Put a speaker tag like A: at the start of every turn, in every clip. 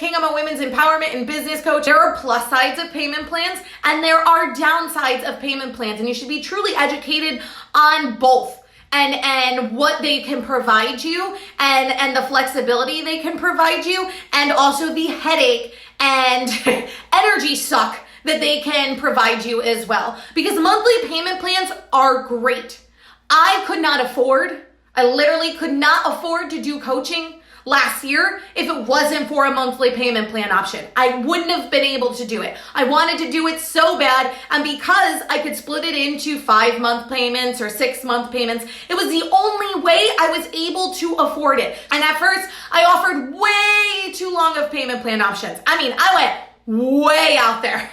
A: King. I'm a women's empowerment and business coach. There are plus sides of payment plans and there are downsides of payment plans, and you should be truly educated on both. And what they can provide you and the flexibility they can provide you, and also the headache and energy suck that they can provide you as well. Because monthly payment plans are great. I literally could not afford to do coaching last year if it wasn't for a monthly payment plan option. I wouldn't have been able to do it. I wanted to do it so bad, and because I could split it into 5-month payments or 6-month payments, it was the only way I was able to afford it. And at first, I offered way too long of payment plan options. I mean, I went way out there.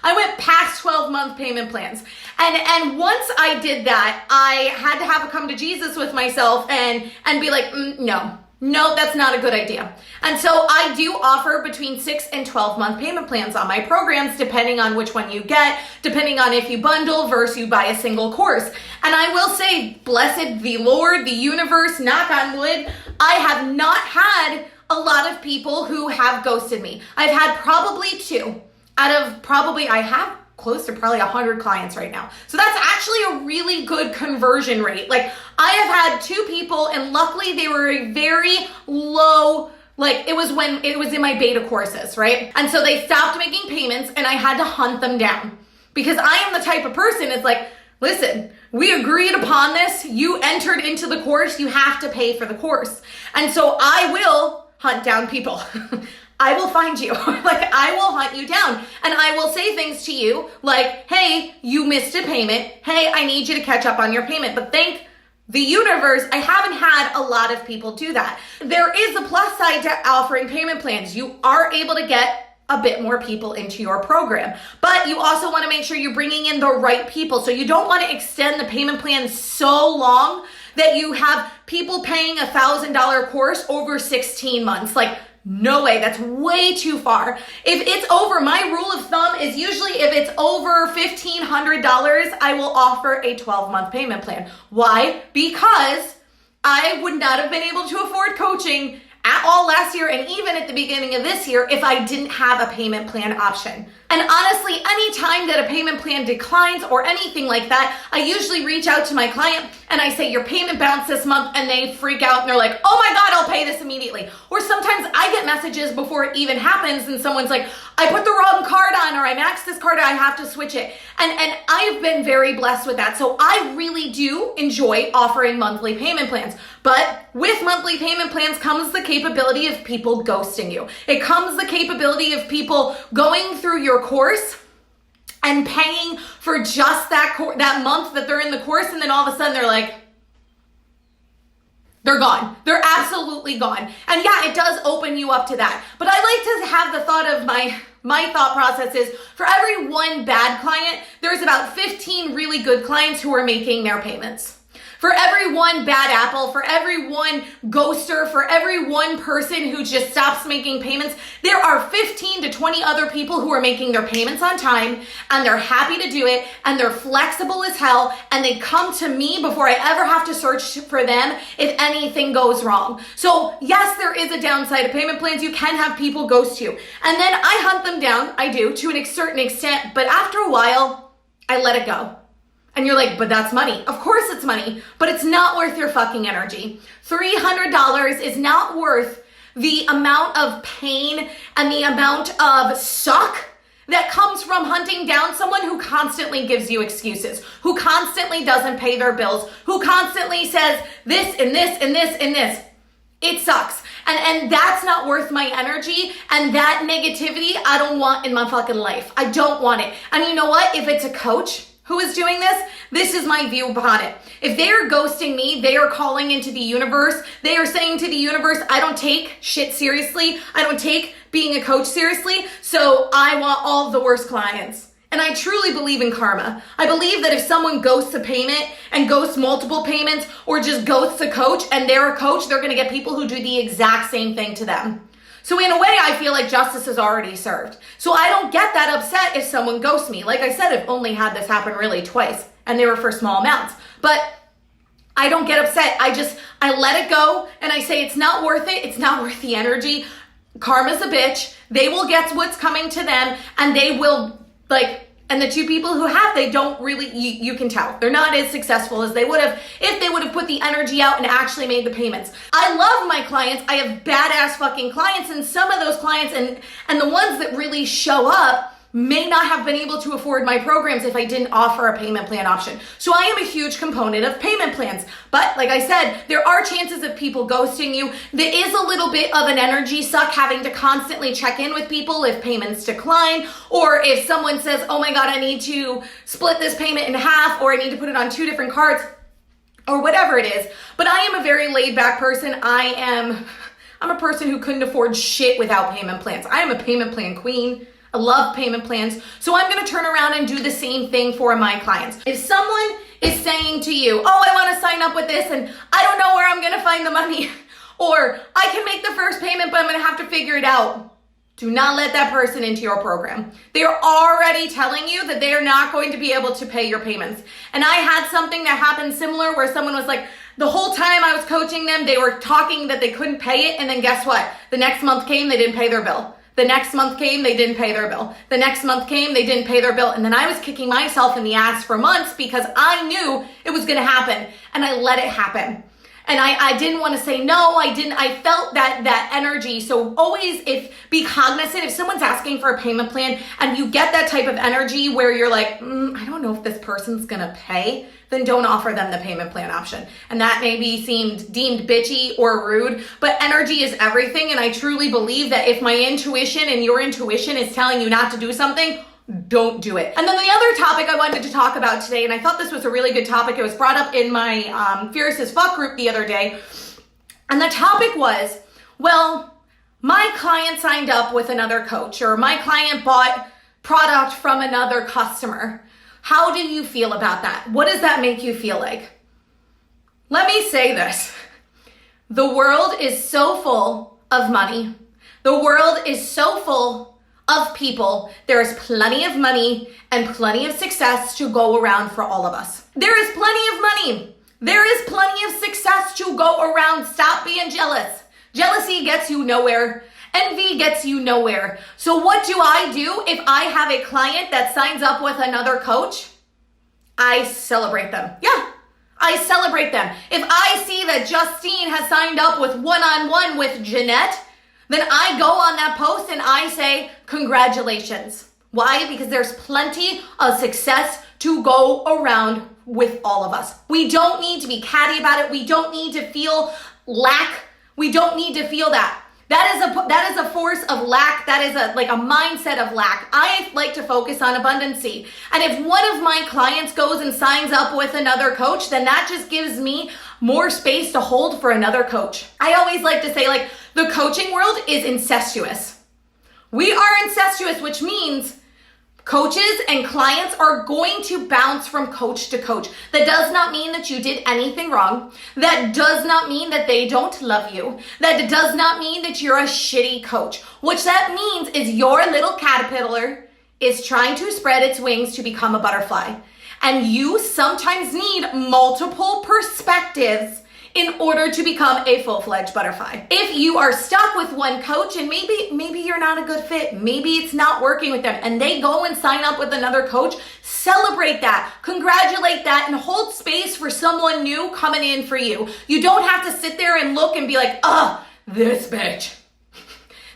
A: I went past 12-month payment plans. And once I did that, I had to have a come to Jesus with myself and be like, no, that's not a good idea. And so I do offer between 6 and 12-month payment plans on my programs, depending on which one you get, depending on if you bundle versus you buy a single course. And I will say, blessed the Lord, the universe, knock on wood, I have not had a lot of people who have ghosted me. I've had probably 2 out of I have close to probably 100 clients right now. So that's actually a really good conversion rate. Like, I have had 2 people, and luckily they were a very low, like it was in my beta courses, right? And so they stopped making payments and I had to hunt them down, because I am the type of person, it's like, listen, we agreed upon this. You entered into the course. You have to pay for the course. And so I will hunt down people. I will find you. Like, I will hunt you down, and I will say things to you like, hey, you missed a payment. Hey, I need you to catch up on your payment. But thank the universe, I haven't had a lot of people do that. There is a plus side to offering payment plans. You are able to get a bit more people into your program, but you also want to make sure you're bringing in the right people. So you don't want to extend the payment plan so long that you have people paying $1,000 course over 16 months. Like, no way, that's way too far. If it's over, my rule of thumb is usually if it's over $1,500, I will offer a 12-month payment plan. Why? Because I would not have been able to afford coaching at all last year, and even at the beginning of this year, if I didn't have a payment plan option. And honestly, any time that a payment plan declines or anything like that, I usually reach out to my client and I say, your payment bounced this month, and they freak out and they're like, oh my God, I'll pay this immediately. Or sometimes I get messages before it even happens and someone's like, I put the wrong card on, or I maxed this card, I have to switch it. And I've been very blessed with that. So I really do enjoy offering monthly payment plans. But with monthly payment plans comes the capability of people ghosting you. It comes the capability of people going through your course and paying for just that month that they're in the course, and then all of a sudden they're like, they're gone. They're absolutely gone. And yeah, it does open you up to that. But I like to have the thought of my thought process is, for every one bad client, there's about 15 really good clients who are making their payments. For every one bad apple, for every one ghoster, for every one person who just stops making payments, there are 15 to 20 other people who are making their payments on time, and they're happy to do it, and they're flexible as hell, and they come to me before I ever have to search for them if anything goes wrong. So yes, there is a downside of payment plans. You can have people ghost you. And then I hunt them down, I do, to a certain extent, but after a while, I let it go. And you're like, but that's money. Of course it's money, but it's not worth your fucking energy. $300 is not worth the amount of pain and the amount of suck that comes from hunting down someone who constantly gives you excuses, who constantly doesn't pay their bills, who constantly says this and this and this and this. It sucks. And that's not worth my energy, and that negativity I don't want in my fucking life. I don't want it. And you know what? If it's a coach who is doing this is my view upon it. If they are ghosting me, they are calling into the universe. They are saying to the universe, I don't take shit seriously. I don't take being a coach seriously. So I want all of the worst clients. And I truly believe in karma. I believe that if someone ghosts a payment and ghosts multiple payments, or just ghosts a coach and they're a coach, they're going to get people who do the exact same thing to them. So in a way, I feel like justice is already served. So I don't get that upset if someone ghosts me. Like I said, I've only had this happen really twice, and they were for small amounts. But I don't get upset. I let it go, and I say it's not worth it. It's not worth the energy. karma's a bitch. They will get what's coming to them, and they will, like, and the two people who have, they don't really, you can tell, they're not as successful as they would have if they would have put the energy out and actually made the payments. I love my clients. I have badass fucking clients, and some of those clients and the ones that really show up may not have been able to afford my programs if I didn't offer a payment plan option. So I am a huge component of payment plans. But like I said, there are chances of people ghosting you. There is a little bit of an energy suck having to constantly check in with people if payments decline, or if someone says, oh my God, I need to split this payment in half, or I need to put it on 2 different cards, or whatever it is. But I am a very laid back person. I'm a person who couldn't afford shit without payment plans. I am a payment plan queen. I love payment plans. So I'm going to turn around and do the same thing for my clients. If someone is saying to you, oh, I want to sign up with this and I don't know where I'm going to find the money, or I can make the first payment, but I'm going to have to figure it out, do not let that person into your program. They're already telling you that they are not going to be able to pay your payments. And I had something that happened similar where someone was like, the whole time I was coaching them, they were talking that they couldn't pay it. And then guess what? The next month came, they didn't pay their bill. The next month came, they didn't pay their bill. The next month came, they didn't pay their bill. And then I was kicking myself in the ass for months because I knew it was going to happen, and I let it happen. And I didn't want to say no. I felt that energy. So always be cognizant if someone's asking for a payment plan and you get that type of energy where you're like, I don't know if this person's going to pay, then don't offer them the payment plan option. And that may be deemed bitchy or rude, but energy is everything. And I truly believe that if my intuition and your intuition is telling you not to do something, don't do it. And then the other topic I wanted to talk about today, and I thought this was a really good topic. It was brought up in my Fierce as Fuck group the other day. And the topic was, well, my client signed up with another coach, or my client bought product from another customer. How do you feel about that? What does that make you feel like? Let me say this. The world is so full of money. The world is so full of people. There is plenty of money and plenty of success to go around for all of us. There is plenty of money. There is plenty of success to go around. Stop being jealous. Jealousy gets you nowhere. Envy gets you nowhere. So what do I do if I have a client that signs up with another coach? I celebrate them. Yeah, I celebrate them. If I see that Justine has signed up with one-on-one with Jeanette, then I go on that post and I say, congratulations. Why? Because there's plenty of success to go around with all of us. We don't need to be catty about it. We don't need to feel lack. We don't need to feel that. That is a force of lack. That is a mindset of lack. I like to focus on abundancy. And if one of my clients goes and signs up with another coach, then that just gives me more space to hold for another coach. I always like to say, the coaching world is incestuous. We are incestuous, which means coaches and clients are going to bounce from coach to coach. That does not mean that you did anything wrong. That does not mean that they don't love you. That does not mean that you're a shitty coach. What that means is your little caterpillar is trying to spread its wings to become a butterfly. And you sometimes need multiple perspectives in order to become a full-fledged butterfly. If you are stuck with one coach and maybe you're not a good fit, maybe it's not working with them, and they go and sign up with another coach, celebrate that, congratulate that, and hold space for someone new coming in for you. You don't have to sit there and look and be like, this bitch.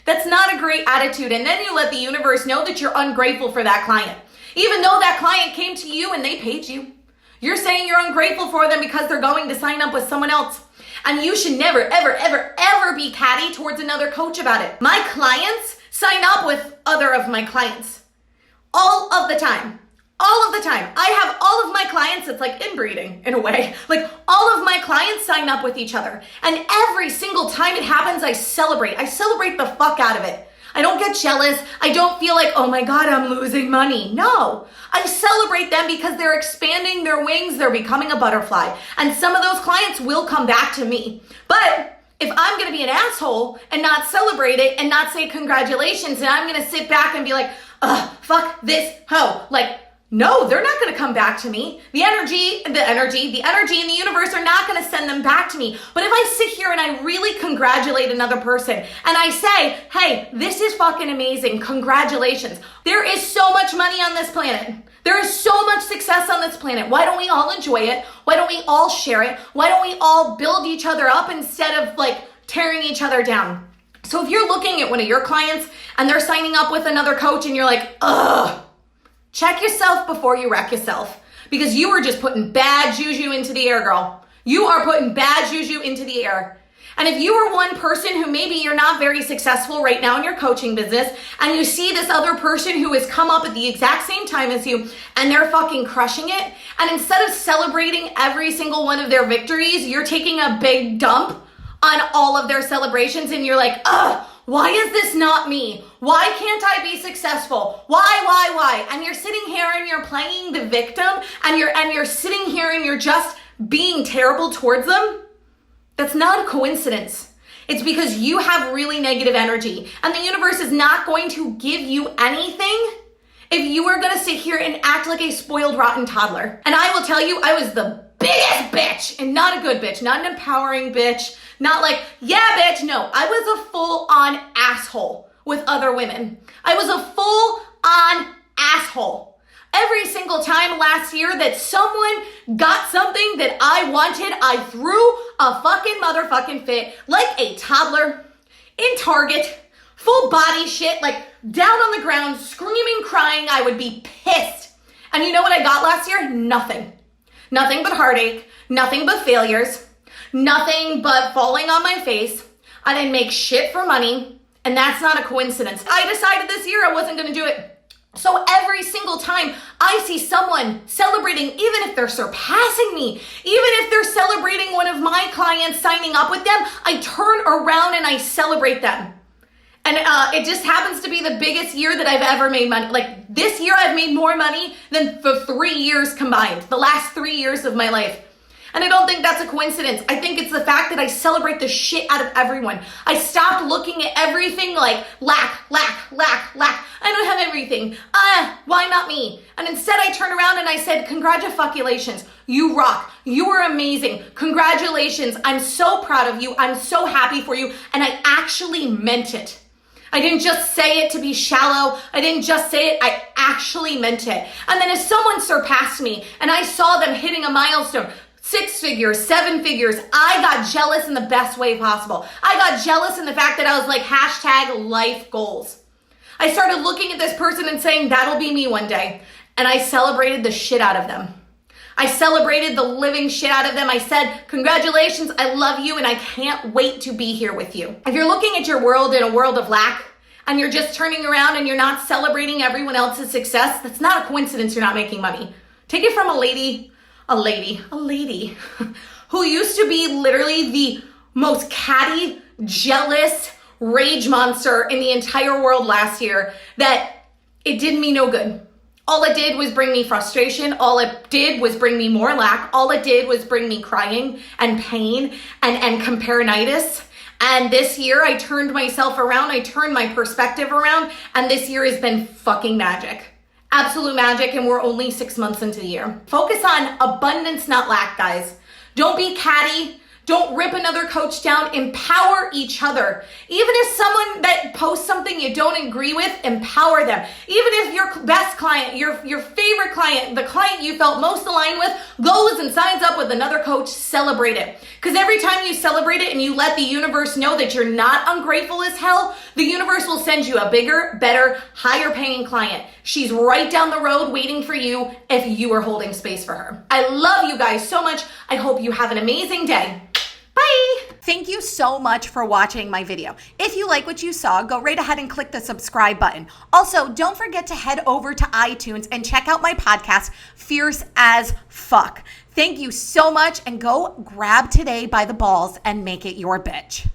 A: That's not a great attitude. And then you let the universe know that you're ungrateful for that client. Even though that client came to you and they paid you. You're saying you're ungrateful for them because they're going to sign up with someone else. And you should never, ever, ever, ever be catty towards another coach about it. My clients sign up with other of my clients. All of the time. All of the time. I have all of my clients, it's like inbreeding in a way. All of my clients sign up with each other. And every single time it happens, I celebrate. I celebrate the fuck out of it. I don't get jealous. I don't feel like, oh my God, I'm losing money. No, I celebrate them because they're expanding their wings. They're becoming a butterfly. And some of those clients will come back to me. But if I'm going to be an asshole and not celebrate it and not say congratulations, and I'm going to sit back and be like, fuck this hoe. No, they're not going to come back to me. The energy in the universe are not going to send them back to me. But if I sit here and I really congratulate another person and I say, hey, this is fucking amazing. Congratulations. There is so much money on this planet. There is so much success on this planet. Why don't we all enjoy it? Why don't we all share it? Why don't we all build each other up instead of like tearing each other down? So if you're looking at one of your clients and they're signing up with another coach and you're like, ugh, check yourself before you wreck yourself, because you are just putting bad juju into the air, girl. You are putting bad juju into the air. And if you are one person who maybe you're not very successful right now in your coaching business and you see this other person who has come up at the exact same time as you and they're fucking crushing it, and instead of celebrating every single one of their victories, you're taking a big dump on all of their celebrations and you're like, ugh, why is this not me? Why can't I be successful? Why? And you're sitting here and you're playing the victim and you're sitting here and you're just being terrible towards them. That's not a coincidence. It's because you have really negative energy and the universe is not going to give you anything if you are going to sit here and act like a spoiled, rotten toddler. And I will tell you, I was the biggest bitch, and not a good bitch, not an empowering bitch, not like, yeah, bitch. No, I was a full-on asshole with other women. I was a full-on asshole. Every single time last year that someone got something that I wanted, I threw a fucking motherfucking fit like a toddler in Target, full body shit, like down on the ground, screaming, crying. I would be pissed. And you know what I got last year? Nothing. Nothing but heartache, nothing but failures, nothing but falling on my face. I didn't make shit for money, and that's not a coincidence. I decided this year I wasn't going to do it. So every single time I see someone celebrating, even if they're surpassing me, even if they're celebrating one of my clients signing up with them, I turn around and I celebrate them. And it just happens to be the biggest year that I've ever made money. Like this year, I've made more money than for 3 years combined, the last 3 years of my life. And I don't think that's a coincidence. I think it's the fact that I celebrate the shit out of everyone. I stopped looking at everything like lack. I don't have everything. Why not me? And instead I turned around and I said, congratulations. You rock. You are amazing. Congratulations. I'm so proud of you. I'm so happy for you. And I actually meant it. I didn't just say it to be shallow. I didn't just say it. I actually meant it. And then if someone surpassed me and I saw them hitting a milestone, 6 figures, 7 figures, I got jealous in the best way possible. I got jealous in the fact that I was like, #life goals. I started looking at this person and saying, that'll be me one day. And I celebrated the shit out of them. I celebrated the living shit out of them. I said, congratulations, I love you, and I can't wait to be here with you. If you're looking at your world in a world of lack, and you're just turning around and you're not celebrating everyone else's success, that's not a coincidence you're not making money. Take it from a lady who used to be literally the most catty, jealous, rage monster in the entire world last year, that it did me no good. All it did was bring me frustration. All it did was bring me more lack. All it did was bring me crying and pain and comparinitis. And this year I turned myself around. I turned my perspective around. And this year has been fucking magic. Absolute magic. And we're only 6 months into the year. Focus on abundance, not lack, guys. Don't be catty. Don't rip another coach down. Empower each other. Even if someone that posts something you don't agree with, empower them. Even if your best client, your favorite client, the client you felt most aligned with, goes and signs up with another coach, celebrate it. Because every time you celebrate it and you let the universe know that you're not ungrateful as hell, the universe will send you a bigger, better, higher paying client. She's right down the road waiting for you if you are holding space for her. I love you guys so much. I hope you have an amazing day. Bye. Thank you so much for watching my video. If you like what you saw, go right ahead and click the subscribe button. Also, don't forget to head over to iTunes and check out my podcast, Fierce as Fuck. Thank you so much, and go grab today by the balls and make it your bitch.